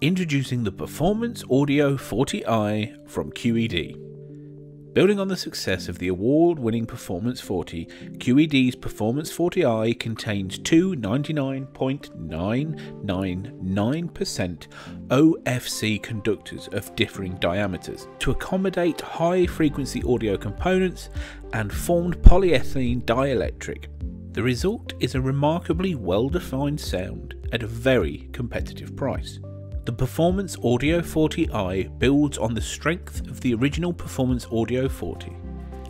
Introducing the Performance Audio 40i from QED. Building on the success of the award-winning Performance 40, QED's Performance 40i contains two 99.999% OFC conductors of differing diameters to accommodate high-frequency audio components and formed polyethylene dielectric. The result is a remarkably well-defined sound at a very competitive price. The Performance Audio 40i builds on the strength of the original Performance Audio 40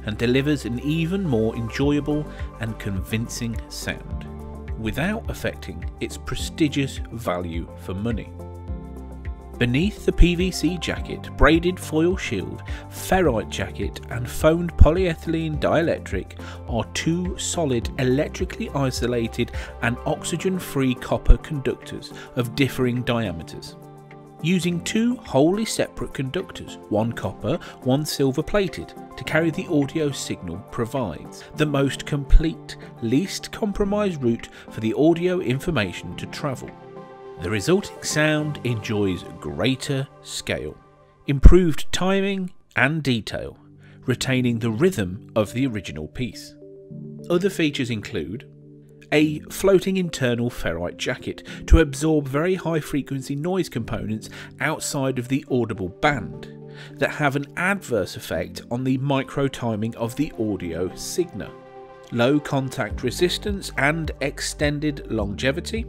and delivers an even more enjoyable and convincing sound, without affecting its prestigious value for money. Beneath the PVC jacket, braided foil shield, ferrite jacket and foamed polyethylene dielectric are two solid electrically isolated and oxygen-free copper conductors of differing diameters. Using two wholly separate conductors, one copper, one silver plated, to carry the audio signal provides the most complete, least compromised route for the audio information to travel. The resulting sound enjoys greater scale, improved timing and detail, retaining the rhythm of the original piece. Other features include a floating internal ferrite jacket to absorb very high frequency noise components outside of the audible band that have an adverse effect on the micro timing of the audio signal, low contact resistance and extended longevity,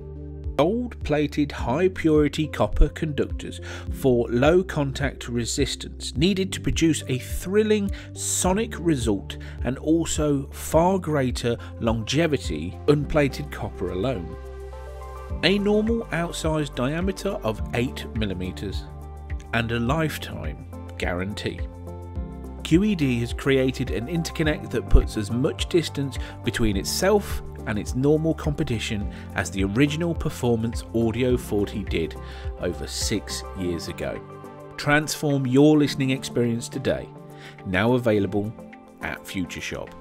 gold plated high purity copper conductors for low contact resistance needed to produce a thrilling sonic result, and also far greater longevity unplated copper alone. A normal outsized diameter of 8mm and a lifetime guarantee. QED has created an interconnect that puts as much distance between itself and its normal competition as the original Performance Audio 40 did over 6 years ago. Transform your listening experience today, now available at Future Shop.